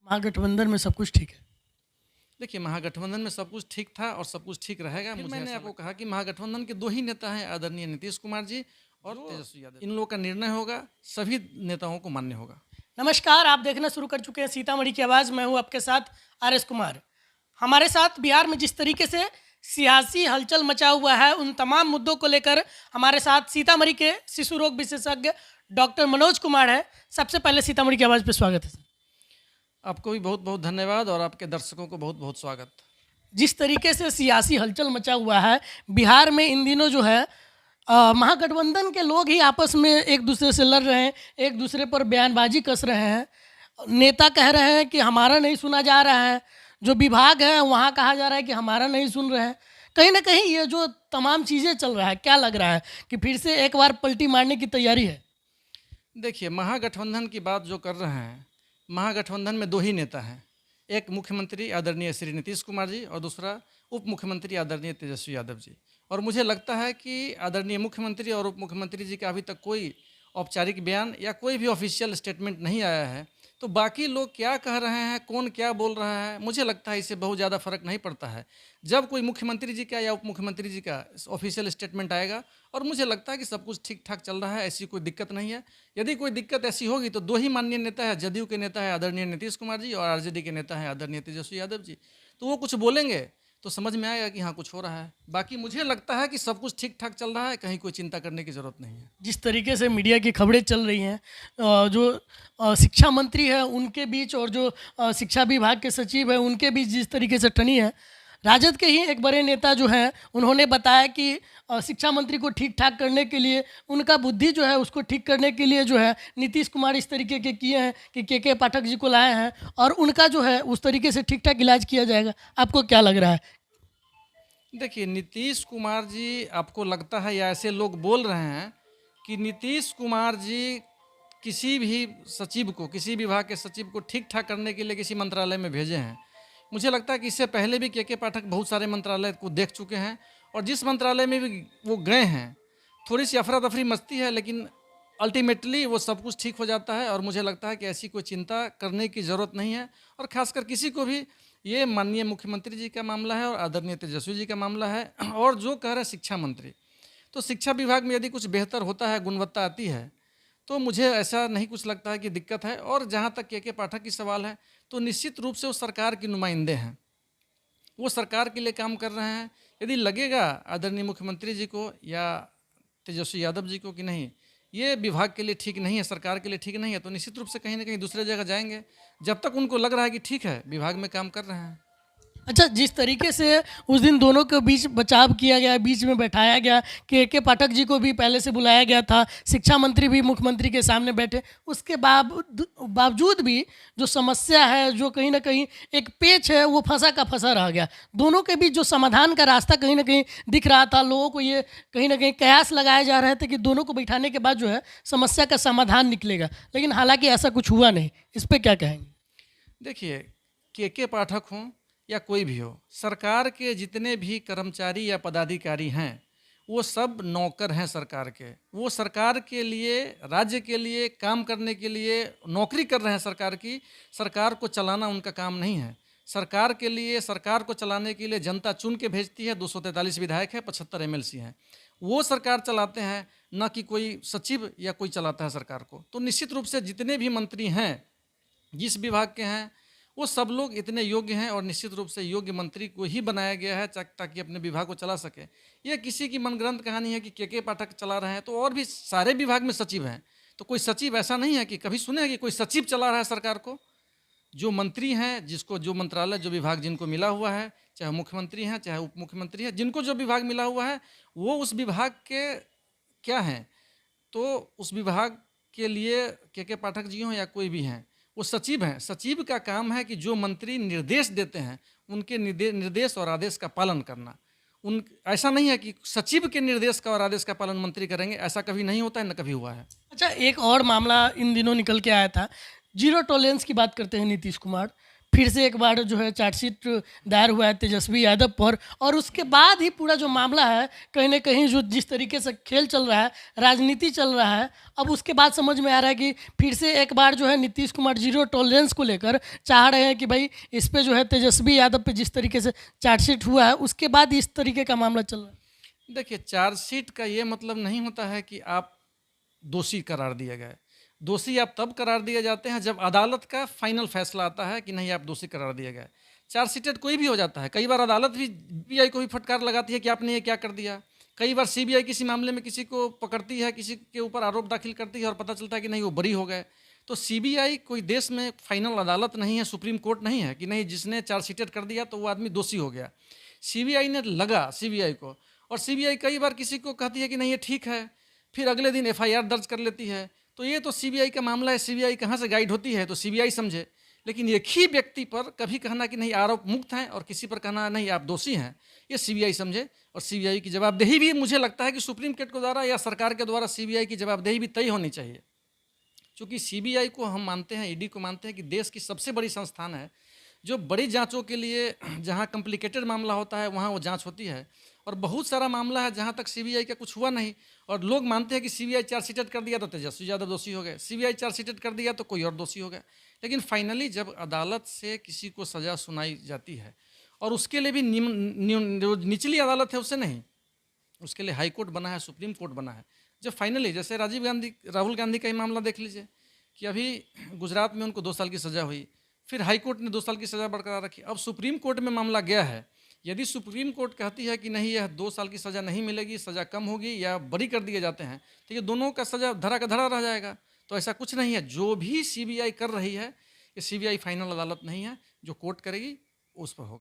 महागठबंधन में सब कुछ ठीक है। देखिए, महागठबंधन में सब कुछ ठीक था और सब कुछ ठीक रहेगा। मैंने आपको कहा कि महागठबंधन के दो ही नेता हैं, आदरणीय नीतीश कुमार जी और तेजस्वी यादव। इन लोगों का निर्णय होगा, सभी नेताओं को मान्य होगा। नमस्कार, आप देखना शुरू कर चुके हैं सीतामढ़ी की आवाज़। मैं हूं आपके साथ आर.एस. कुमार। हमारे साथ बिहार में जिस तरीके से सियासी हलचल मचा हुआ है, उन तमाम मुद्दों को लेकर हमारे साथ सीतामढ़ी के शिशु रोग विशेषज्ञ डॉक्टर मनोज कुमार है। सबसे पहले सीतामढ़ी की आवाज़ पे स्वागत है सर। आपको भी बहुत बहुत धन्यवाद और आपके दर्शकों को बहुत बहुत स्वागत। जिस तरीके से सियासी हलचल मचा हुआ है बिहार में इन दिनों जो है महागठबंधन के लोग ही आपस में एक दूसरे से लड़ रहे हैं, एक दूसरे पर बयानबाजी कस रहे हैं। नेता कह रहे हैं कि हमारा नहीं सुना जा रहा है, जो विभाग है वहाँ कहा जा रहा है कि हमारा नहीं सुन रहे हैं। कहीं ना कहीं ये जो तमाम चीज़ें चल रहा है, क्या लग रहा है कि फिर से एक बार पलटी मारने की तैयारी है? देखिए, महागठबंधन की बात जो कर रहे हैं, महागठबंधन में दो ही नेता हैं। एक मुख्यमंत्री आदरणीय श्री नीतीश कुमार जी और दूसरा उप मुख्यमंत्री आदरणीय तेजस्वी यादव जी। और मुझे लगता है कि आदरणीय मुख्यमंत्री और उप मुख्यमंत्री जी का अभी तक कोई औपचारिक बयान या कोई भी ऑफिशियल स्टेटमेंट नहीं आया है। तो बाकी लोग क्या कह रहे हैं, कौन क्या बोल रहा है, मुझे लगता है इससे बहुत ज़्यादा फर्क नहीं पड़ता है। जब कोई मुख्यमंत्री जी का या उप मुख्यमंत्री जी का ऑफिशियल स्टेटमेंट आएगा और मुझे लगता है कि सब कुछ ठीक ठाक चल रहा है, ऐसी कोई दिक्कत नहीं है। यदि कोई दिक्कत ऐसी होगी तो दो ही माननीय नेता है, जदयू के नेता है आदरणीय नीतीश कुमार जी और आरजेडी के नेता है आदरणीय तेजस्वी यादव जी। तो वो कुछ बोलेंगे तो समझ में आएगा कि हाँ कुछ हो रहा है। बाकी मुझे लगता है कि सब कुछ ठीक ठाक चल रहा है, कहीं कोई चिंता करने की ज़रूरत नहीं है। जिस तरीके से मीडिया की खबरें चल रही हैं, जो शिक्षा मंत्री है उनके बीच और जो शिक्षा विभाग के सचिव है उनके बीच जिस तरीके से टनी है, राजद के ही एक बड़े नेता जो हैं उन्होंने बताया कि शिक्षा मंत्री को ठीक ठाक करने के लिए, उनका बुद्धि जो है उसको ठीक करने के लिए जो है नीतीश कुमार इस तरीके के किए हैं कि के पाठक जी को लाए हैं और उनका जो है उस तरीके से ठीक ठाक इलाज किया जाएगा। आपको क्या लग रहा है? देखिए, नीतीश कुमार जी, आपको लगता है या ऐसे लोग बोल रहे हैं कि नीतीश कुमार जी किसी भी सचिव को, किसी विभाग के सचिव को ठीक ठाक करने के लिए किसी मंत्रालय में भेजे हैं। मुझे लगता है कि इससे पहले भी के पाठक बहुत सारे मंत्रालय को देख चुके हैं और जिस मंत्रालय में भी वो गए हैं, थोड़ी सी अफरा तफरी मचती है लेकिन अल्टीमेटली वो सब कुछ ठीक हो जाता है। और मुझे लगता है कि ऐसी कोई चिंता करने की ज़रूरत नहीं है। और ख़ासकर किसी को भी, ये माननीय मुख्यमंत्री जी का मामला है और आदरणीय तेजस्वी जी का मामला है। और जो कह रहे हैं शिक्षा मंत्री, तो शिक्षा विभाग में यदि कुछ बेहतर होता है, गुणवत्ता आती है, तो मुझे ऐसा नहीं कुछ लगता है कि दिक्कत है। और जहाँ तक के पाठक की सवाल है, तो निश्चित रूप से वो सरकार के नुमाइंदे हैं, वो सरकार के लिए काम कर रहे हैं। यदि लगेगा आदरणीय मुख्यमंत्री जी को या तेजस्वी यादव जी को कि नहीं ये विभाग के लिए ठीक नहीं है, सरकार के लिए ठीक नहीं है, तो निश्चित रूप से कहीं ना कहीं दूसरे जगह जाएंगे, जब तक उनको लग रहा है कि ठीक है, विभाग में काम कर रहे हैं। अच्छा, जिस तरीके से उस दिन दोनों के बीच बचाव किया गया, बीच में बैठाया गया, के पाठक जी को भी पहले से बुलाया गया था, शिक्षा मंत्री भी मुख्यमंत्री के सामने बैठे, उसके बावजूद भी जो समस्या है, जो कहीं ना कहीं एक पेच है, वो फंसा का फंसा रह गया। दोनों के बीच जो समाधान का रास्ता कहीं ना कहीं दिख रहा था, लोगों को ये कहीं ना कहीं कयास लगाए जा रहे थे कि दोनों को बैठाने के बाद जो है समस्या का समाधान निकलेगा, लेकिन हालांकि ऐसा कुछ हुआ नहीं। इस पर क्या कहेंगे? देखिए, के पाठक हों या कोई भी हो, सरकार के जितने भी कर्मचारी या पदाधिकारी हैं वो सब नौकर हैं सरकार के। वो सरकार के लिए, राज्य के लिए काम करने के लिए नौकरी कर रहे हैं सरकार की। सरकार को चलाना उनका काम नहीं है। सरकार के लिए, सरकार को चलाने के लिए जनता चुन के भेजती है। 243 विधायक है, 75 एमएलसी हैं, वो सरकार चलाते हैं, न कि कोई सचिव या कोई चलाता है सरकार को। तो निश्चित रूप से जितने भी मंत्री हैं, जिस विभाग के हैं, वो सब लोग इतने योग्य हैं और निश्चित रूप से योग्य मंत्री को ही बनाया गया है ताकि अपने विभाग को चला सके। ये किसी की मनगढ़ंत कहानी है कि के पाठक चला रहे हैं, तो और भी सारे विभाग में सचिव हैं। तो कोई सचिव ऐसा नहीं है कि कभी सुने हैं कि कोई सचिव चला रहा है सरकार को। जो मंत्री हैं, जिसको जो मंत्रालय, जो विभाग जिनको मिला हुआ है, चाहे मुख्यमंत्री हैं चाहे उप मुख्यमंत्री हैं, जिनको जो विभाग मिला हुआ है वो उस विभाग के क्या हैं, तो उस विभाग के लिए के पाठक जी हों या कोई भी हैं, वो सचिव हैं। सचिव का काम है कि जो मंत्री निर्देश देते हैं उनके निर्देश और आदेश का पालन करना। ऐसा नहीं है कि सचिव के निर्देश का और आदेश का पालन मंत्री करेंगे, ऐसा कभी नहीं होता है, न कभी हुआ है। अच्छा, एक और मामला इन दिनों निकल के आया था, जीरो टॉलरेंस की बात करते हैं नीतीश कुमार। फिर से एक बार जो है चार्जशीट दायर हुआ है तेजस्वी यादव पर, और उसके बाद ही पूरा जो मामला है कहीं ना कहीं जो जिस तरीके से खेल चल रहा है, राजनीति चल रहा है, अब उसके बाद समझ में आ रहा है कि फिर से एक बार जो है नीतीश कुमार जीरो टॉलरेंस को लेकर चाह रहे हैं कि भाई इस पे जो है तेजस्वी यादव पे जिस तरीके से चार्जशीट हुआ है उसके बाद इस तरीके का मामला चल रहा है। देखिए, चार्जशीट का ये मतलब नहीं होता है कि आप दोषी करार दिए गए। दोषी आप तब करार दिए जाते हैं जब अदालत का फाइनल फैसला आता है कि नहीं, आप दोषी करार दिए गए। चार्जशीटेड कोई भी हो जाता है। कई बार अदालत भी सीबीआई को भी फटकार लगाती है कि आपने ये क्या कर दिया। कई बार सीबीआई किसी मामले में किसी को पकड़ती है, किसी के ऊपर आरोप दाखिल करती है और पता चलता है कि नहीं, वो बरी हो गए। तो सीबीआई कोई देश में फाइनल अदालत नहीं है, सुप्रीम कोर्ट नहीं है कि नहीं जिसने चार्जशीटेड कर दिया तो वो आदमी दोषी हो गया। सीबीआई ने लगा सीबीआई को, और सीबीआई कई बार किसी को कहती है कि नहीं ये ठीक है, फिर अगले दिन एफआईआर दर्ज कर लेती है। तो ये तो सीबीआई का मामला है, सीबीआई कहाँ से गाइड होती है, तो सीबीआई समझे। लेकिन एक ही व्यक्ति पर कभी कहना कि नहीं आरोप मुक्त हैं और किसी पर कहना नहीं आप दोषी हैं, ये सीबीआई समझे। और सीबीआई की जवाबदेही भी मुझे लगता है कि सुप्रीम कोर्ट के द्वारा या सरकार के द्वारा सीबीआई की जवाबदेही भी तय होनी चाहिए। क्योंकि सीबीआई को हम मानते हैं, ईडी को मानते हैं कि देश की सबसे बड़ी संस्थान है, जो बड़ी जांचों के लिए जहां कॉम्प्लिकेटेड मामला होता है वहां वो जांच होती है। और बहुत सारा मामला है जहां तक सीबीआई का कुछ हुआ नहीं, और लोग मानते हैं कि सीबीआई चार्जशीटेड कर दिया तो तेजस्वी यादव दोषी हो गए, सीबीआई चार्जशीटेड कर दिया तो कोई और दोषी हो गया। लेकिन फाइनली जब अदालत से किसी को सज़ा सुनाई जाती है, और उसके लिए भी जो निचली अदालत है उससे नहीं, उसके लिए हाई कोर्ट बना है, सुप्रीम कोर्ट बना है। जब फाइनली जैसे राहुल गांधी का ही मामला देख लीजिए कि अभी गुजरात में उनको 2 साल की सज़ा हुई, फिर हाई कोर्ट ने 2 साल की सज़ा बरकरार रखी, अब सुप्रीम कोर्ट में मामला गया है। यदि सुप्रीम कोर्ट कहती है कि नहीं यह 2 साल की सज़ा नहीं मिलेगी, सज़ा कम होगी या बरी कर दिए जाते हैं, तो ये दोनों का सज़ा धरा का धरा रह जाएगा। तो ऐसा कुछ नहीं है, जो भी सीबीआई कर रही है, ये सीबीआई फाइनल अदालत नहीं है, जो कोर्ट करेगी उस पर होगा।